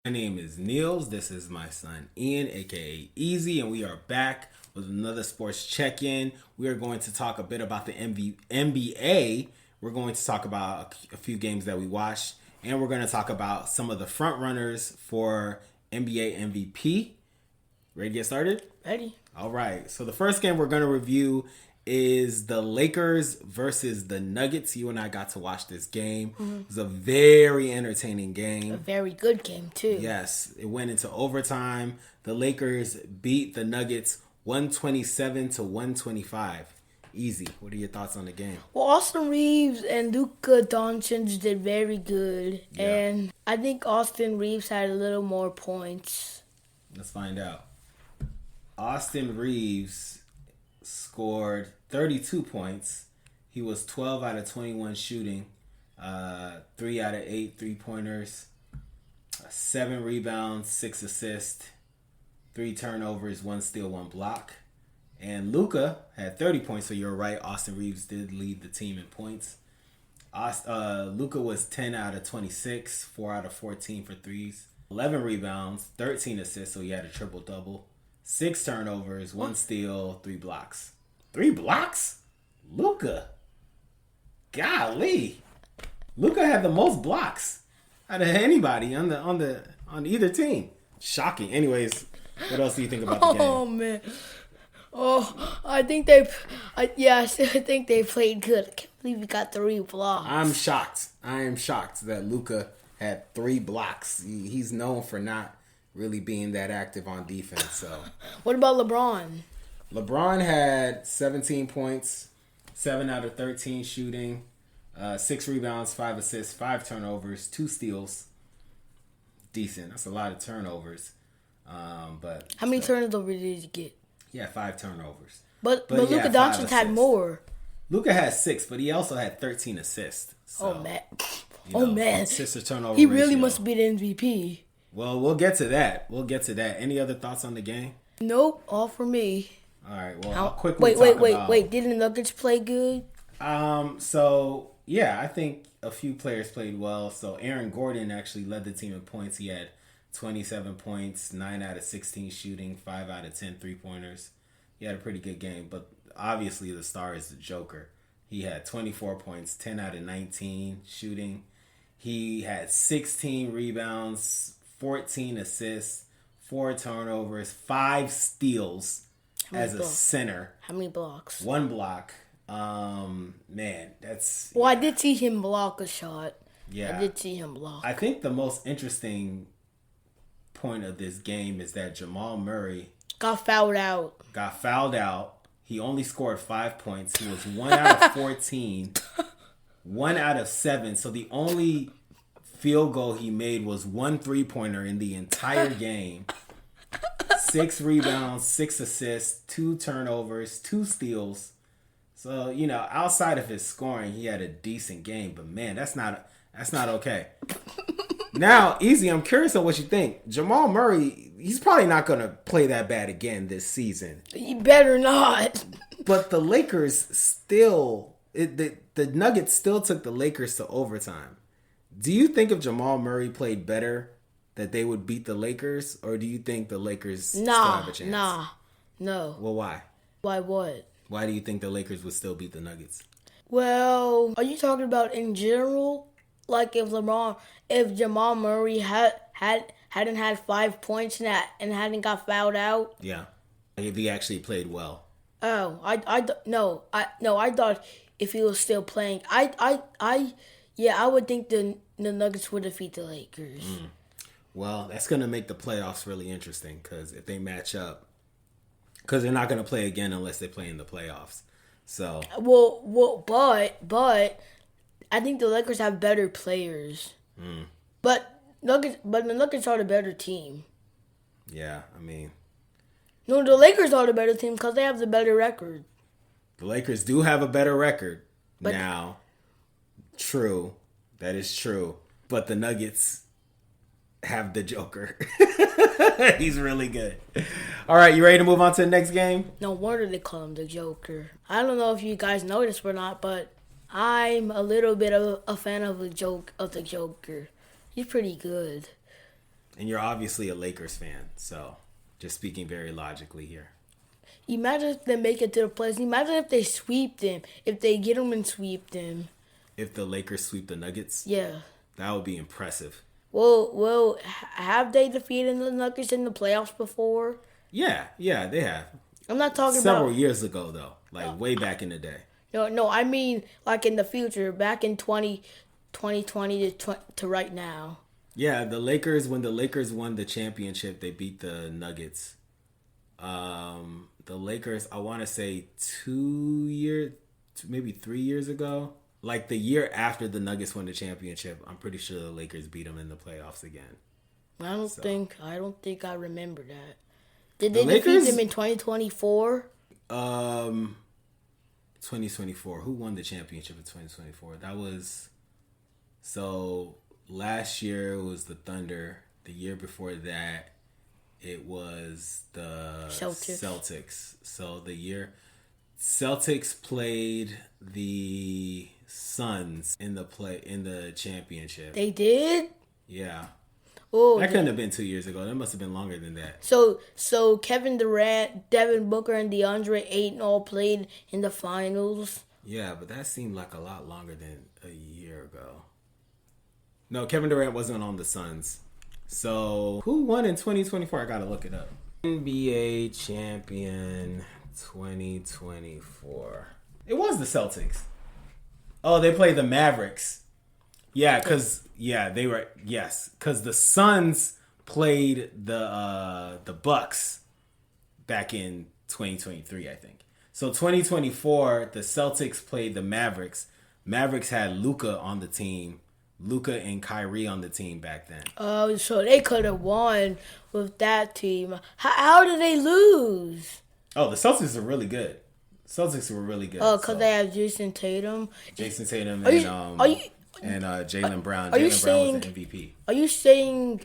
My name is Niels. This is my son Ian, aka Easy, and we are back with another sports check-in. We are going to talk a bit about the NBA. We're going to talk about a few games that we watched, and we're going to talk about some of the front runners for NBA MVP. Ready to get started? Ready. All right. So the first game we're going to review is the Lakers versus the Nuggets. You and I got to watch this game. It was a very entertaining game. A very good game, too. Yes, it went into overtime. The Lakers beat the Nuggets 127 to 125. Easy. What are your thoughts on the game? Well, Austin Reeves and Luka Doncic did very good. Yeah. And I think Austin Reeves had a little more points. Let's find out. Austin Reeves scored 32 points. He was 12 out of 21 shooting. 3 out of 8 3-pointers. 7 rebounds, 6 assists. 3 turnovers, 1 steal, 1 block. And Luka had 30 points, so you're right. Austin Reeves did lead the team in points. Luka was 10 out of 26, 4 out of 14 for threes. 11 rebounds, 13 assists, so he had a triple-double. 6 turnovers, 1 steal, 3 blocks. 3 blocks? Luka. Golly. Luka had the most blocks out of anybody on either team. Shocking. Anyways, what else do you think about the game? Oh, man. Oh, I think they played good. I can't believe we got 3 blocks. I'm shocked. I am shocked that Luka had 3 blocks. He's known for not really being that active on defense. So, What about LeBron? LeBron had 17 points, 7 out of 13 shooting, 6 rebounds, 5 assists, 5 turnovers, 2 steals. Decent. That's a lot of turnovers. But How many turnovers did you get? he had 5 turnovers. But he Luka had 5 Doncic had assists. more. Luka had 6, but he also had 13 assists. So, Oh, man. you know, man. assist to turnover He really ratio. must be the MVP. Well, we'll get to that. Any other thoughts on the game? Nope, all for me. All right. Well, I'll quickly talk about... Wait. Did the Nuggets play good? So, yeah, I think a few players played well. So, Aaron Gordon actually led the team in points. He had 27 points, 9 out of 16 shooting, 5 out of 10 3-pointers. He had a pretty good game. But obviously, the star is the Joker. He had 24 points, 10 out of 19 shooting. He had 16 rebounds, 14 assists, 4 turnovers, 5 steals as a center. How many blocks? 1 block. Man, that's... Well, I did see him block a shot. Yeah. I did see him block. I think the most interesting point of this game is that Jamal Murray Got fouled out. got fouled out. He only scored 5 points. He was 1 out of 14, 1 out of 7. So the only field goal he made was 1 3-pointer in the entire game. 6 rebounds, 6 assists, 2 turnovers, 2 steals. So, you know, outside of his scoring, he had a decent game. But man, that's not okay. Now, Easy, I'm curious on what you think. Jamal Murray, he's probably not going to play that bad again this season. You better not. But the Lakers still, the Nuggets still took the Lakers to overtime. Do you think if Jamal Murray played better that they would beat the Lakers? Or do you think the Lakers still have a chance? No. Well, why? Why what? Why do you think the Lakers would still beat the Nuggets? Well, are you talking about in general? Like if Jamal Murray hadn't had 5 points and hadn't got fouled out? Yeah. Like if he actually played well. Oh, I thought if he was still playing, I would think the Nuggets would defeat the Lakers. Well, that's going to make the playoffs really interesting because if they match up, because they're not going to play again unless they play in the playoffs. So, But I think the Lakers have better players. But the Nuggets are the better team. yeah, I mean, No, the Lakers are the better team because they have the better record. the Lakers do have a better record now. True. That is true. But the Nuggets have the Joker. He's really good. All right, you ready to move on to the next game? No wonder they call him the Joker. I don't know if you guys noticed or not, but I'm a little bit of a fan of the Joker. He's pretty good. And you're obviously a Lakers fan, so just speaking very logically here. Imagine if they make it to the playoffs. Imagine if they sweep them. If they get them and sweep them. If the Lakers sweep the Nuggets, Yeah. that would be impressive. Well, have they defeated the Nuggets in the playoffs before? Yeah, they have. I'm not talking Several about years ago, though, like way back in the day. No, I mean like in the future, back in 2020 to right now. Yeah, the Lakers, when the Lakers won the championship, they beat the Nuggets. The Lakers, I want to say 2 years, maybe 3 years ago. Like the year after the Nuggets won the championship, I'm pretty sure the Lakers beat them in the playoffs again. I don't think I remember that. Did they Lakers? defeat them in 2024? 2024. Who won the championship in 2024? That was, so last year it was the Thunder. The year before that, it was the Celtics. So the year Celtics played the Suns in the championship. They did? Yeah. Oh, That couldn't have been 2 years ago. That must have been longer than that. So Kevin Durant, Devin Booker, and DeAndre Ayton all played in the finals. Yeah, but that seemed like a lot longer than a year ago. No, Kevin Durant wasn't on the Suns. So, who won in 2024? I gotta look it up. NBA champion 2024. It was the Celtics. Oh, they played the Mavericks. Yeah, because the Suns played the Bucks back in 2023, I think. So 2024, the Celtics played the Mavericks. Mavericks had Luka on the team. Luka and Kyrie on the team back then. Oh, so they could have won with that team. How did they lose? Oh, the Celtics are really good. Celtics were really good. Oh, because they have Jason Tatum. Jason Tatum and Jaylen Brown. Are you Jaylen Brown was saying- the MVP. Are you saying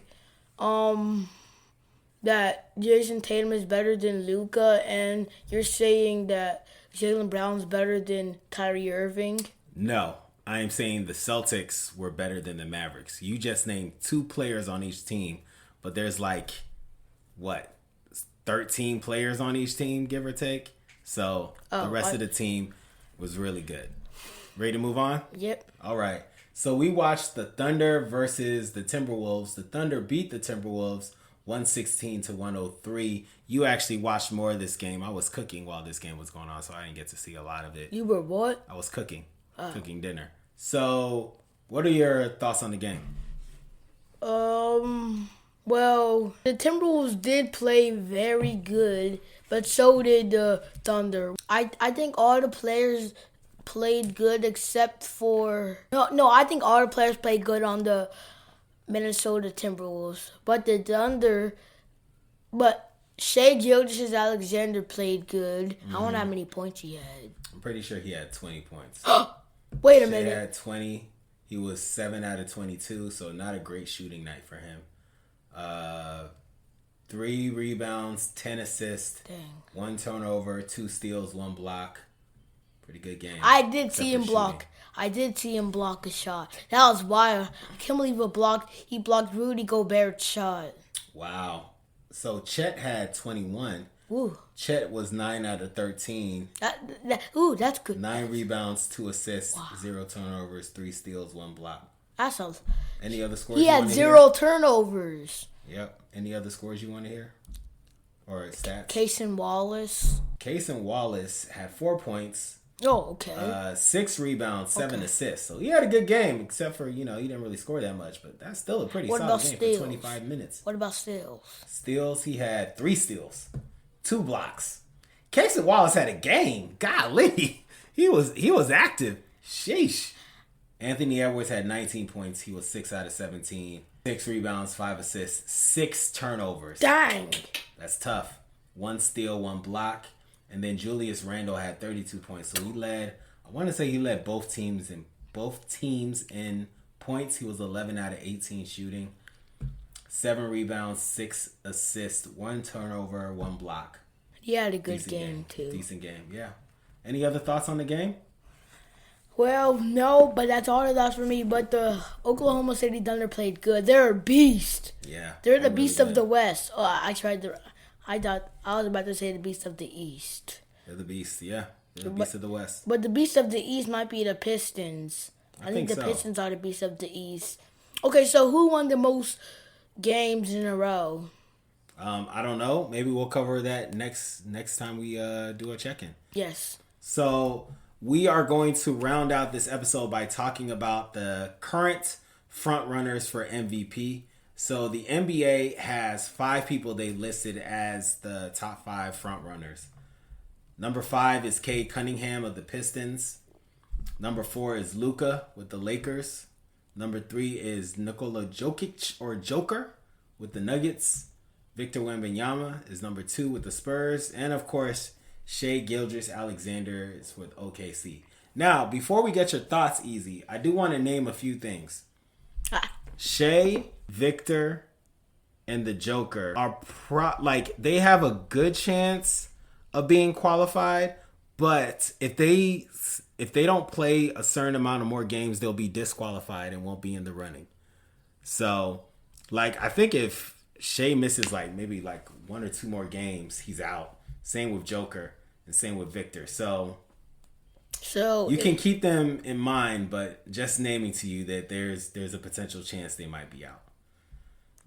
that Jason Tatum is better than Luka, and you're saying that Jaylen Brown's better than Kyrie Irving? No, I am saying the Celtics were better than the Mavericks. You just named 2 players on each team, but there's 13 players on each team, give or take. So the rest of the team was really good. Ready to move on? Yep. All right. So we watched the Thunder versus the Timberwolves. The Thunder beat the Timberwolves 116-103. You actually watched more of this game. I was cooking while this game was going on, so I didn't get to see a lot of it. You were what? I was cooking dinner. So, what are your thoughts on the game? Well, the Timberwolves did play very good, but so did the Thunder. I think all the players played good except for... No, I think all the players played good on the Minnesota Timberwolves. But the Thunder... But Shai Gilgeous-Alexander played good. I don't know how many points he had. I'm pretty sure he had 20 points. Wait a Shai minute. had 20. He was 7 out of 22, so not a great shooting night for him. 3 rebounds, 10 assists, Dang. 1 turnover, 2 steals, 1 block. Pretty good game. I did Except see him for block. shooting. I did see him block a shot. That was wild. I can't believe he blocked Rudy Gobert's shot. Wow. So Chet had 21. Ooh. Chet was 9 out of 13. That's good. 9 rebounds, 2 assists, 0 turnovers, 3 steals, 1 block. That sounds. Any other scores He you had want to 0 turnovers. hear? Yep. Any other scores you want to hear? Or stats? Cason Wallace. Cason Wallace had 4 points, Oh, okay. 6 rebounds, 7 assists. So he had a good game, except for, he didn't really score that much. But that's still a pretty What solid about game steals? for 25 minutes. What about steals? Steals, he had 3 steals, 2 blocks. Cason Wallace had a game. Golly. He was active. Sheesh. Anthony Edwards had 19 points. He was 6 out of 17. 6 rebounds, 5 assists, 6 turnovers. Dang. That's tough. 1 steal, 1 block. And then Julius Randle had 32 points. So he led both teams in points. He was 11 out of 18 shooting. 7 rebounds, 6 assists, 1 turnover, 1 block. He had a good Decent game, too. Decent game, yeah. Any other thoughts on the game? Well, no, but that's all it lost for me. But the Oklahoma City Thunder played good. They're a beast. Yeah. They're the really beast of good. the West. Oh, I thought I was about to say the beast of the East. They're the beast, yeah. They're the beast of the West. But the beast of the East might be the Pistons. I think the so. Pistons are the beast of the East. Okay, so who won the most games in a row? I don't know. Maybe we'll cover that next time we do a check-in. Yes. So we are going to round out this episode by talking about the current front runners for MVP. So the NBA has 5 people they listed as the top 5 front runners. Number 5 is Cade Cunningham of the Pistons. Number 4 is Luka with the Lakers. Number 3 is Nikola Jokic or Joker with the Nuggets. Victor Wembanyama is number 2 with the Spurs. And of course, Shai Gilgeous-Alexander is with OKC. Now, before we get your thoughts, Easy, I do want to name a few things. Shai, Victor, and the Joker are they have a good chance of being qualified, but if they don't play a certain amount of more games, they'll be disqualified and won't be in the running. So, I think if Shai misses maybe 1 or 2 more games, he's out. Same with Joker and same with Victor. So you can keep them in mind, but just naming to you that there's a potential chance they might be out.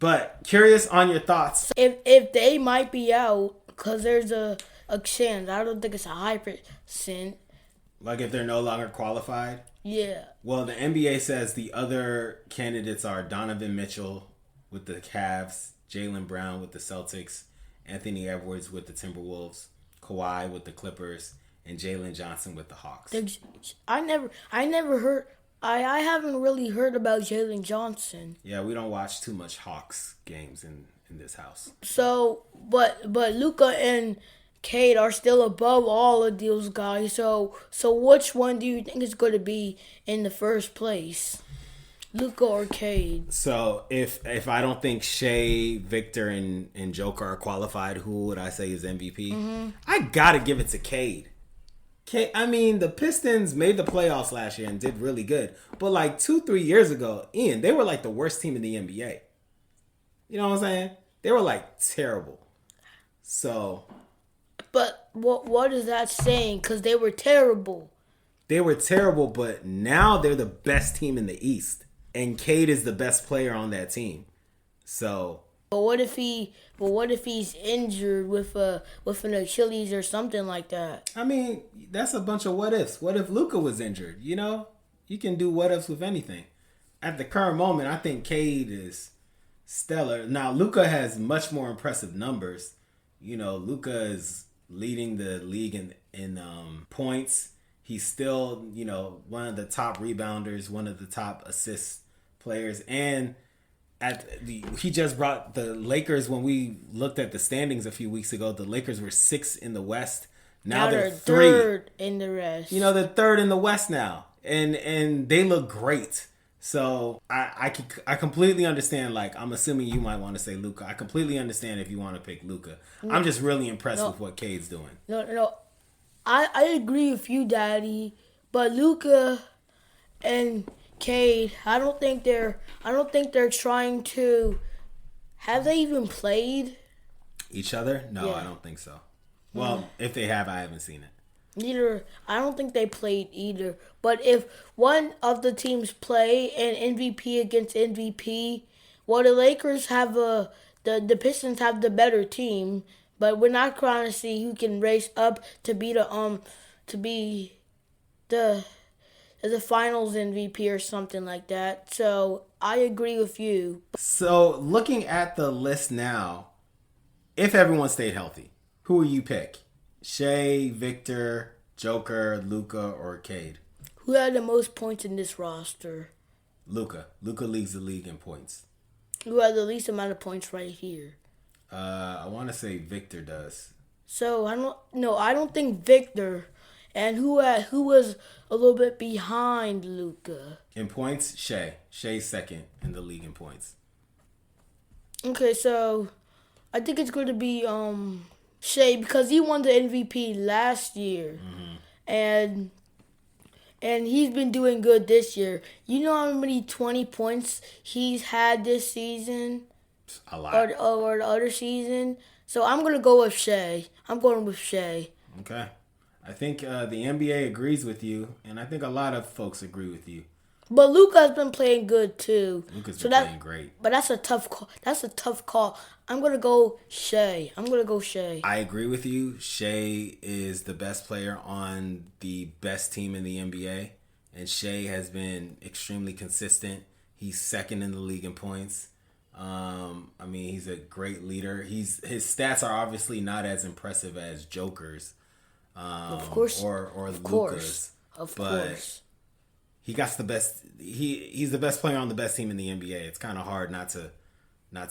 But curious on your thoughts. If they might be out, because there's a chance. I don't think it's a high percent. If they're no longer qualified? Yeah. Well, the NBA says the other candidates are Donovan Mitchell with the Cavs, Jaylen Brown with the Celtics, Anthony Edwards with the Timberwolves, Kawhi with the Clippers, and Jalen Johnson with the Hawks. I haven't really heard about Jalen Johnson. Yeah, we don't watch too much Hawks games in this house. So, but Luka and Cade are still above all of those guys. So which one do you think is going to be in the first place? Luka or Cade? So if I don't think Shai, Victor, and Joker are qualified, who would I say is MVP? Mm-hmm. I gotta give it to Cade. I mean, the Pistons made the playoffs last year and did really good. But 2-3 years ago, Ian, they were the worst team in the NBA. You know what I'm saying? They were terrible. So. But what is that saying? Because they were terrible. They were terrible, but now they're the best team in the East. And Cade is the best player on that team. So. But what if he's injured with an Achilles or something like that? I mean, that's a bunch of what ifs. What if Luka was injured? You know, you can do what ifs with anything. At the current moment, I think Cade is stellar. Now, Luka has much more impressive numbers. You know, Luka is leading the league in points. He's still, one of the top rebounders, one of the top assist players, and he just brought the Lakers. When we looked at the standings a few weeks ago, the Lakers were 6th in the West. Now they're 3. Third in the rest. They're 3rd in the West now, and they look great. So I completely understand. I'm assuming you might want to say Luka. I completely understand if you want to pick Luka. I'm just really impressed with what Cade's doing. No. I agree with you, Daddy. But Luka and Cade, I don't think they're trying to. Have they even played each other? No, yeah. I don't think so. Well, if they have, I haven't seen it. I don't think they played either. But if one of the teams play an MVP against MVP, the Lakers have the Pistons have the better team. But we're not trying to see who can race up to be the finals MVP or something like that. So I agree with you. So looking at the list now, if everyone stayed healthy, who will you pick? Shai, Victor, Joker, Luka, or Cade? Who had the most points in this roster? Luka. Luka leads the league in points. Who had the least amount of points right here? I want to say Victor does. So I don't think Victor. And who was a little bit behind Luka? In points, Shai. Shai's 2nd in the league in points. Okay, so I think it's going to be Shai because he won the MVP last year. Mm-hmm. and he's been doing good this year. You know how many 20 points he's had this season? A lot. Or the other season? So I'm going to go with Shea. I'm going with Shea. Okay. I think the NBA agrees with you, and I think a lot of folks agree with you. But Luka's been playing good too. Luka's been playing great. But that's a tough call. That's a tough call. I'm gonna go Shea. I agree with you. Shea is the best player on the best team in the NBA, and Shea has been extremely consistent. He's second in the league in points. I mean, he's a great leader. His stats are obviously not as impressive as Joker's. Of course. Or Luka's. Of but course. He got the best. He's the best player on the best team in the NBA. It's kind of hard not to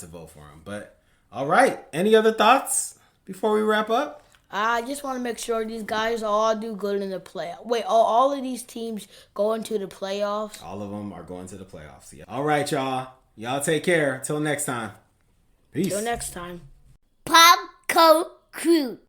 vote for him. But all right, any other thoughts before we wrap up? I just want to make sure these guys all do good in the playoffs. Wait, all of these teams go into the playoffs? All of them are going to the playoffs. Yeah. All right, y'all. Y'all take care. Till next time. Peace. Till next time. Popco Crew.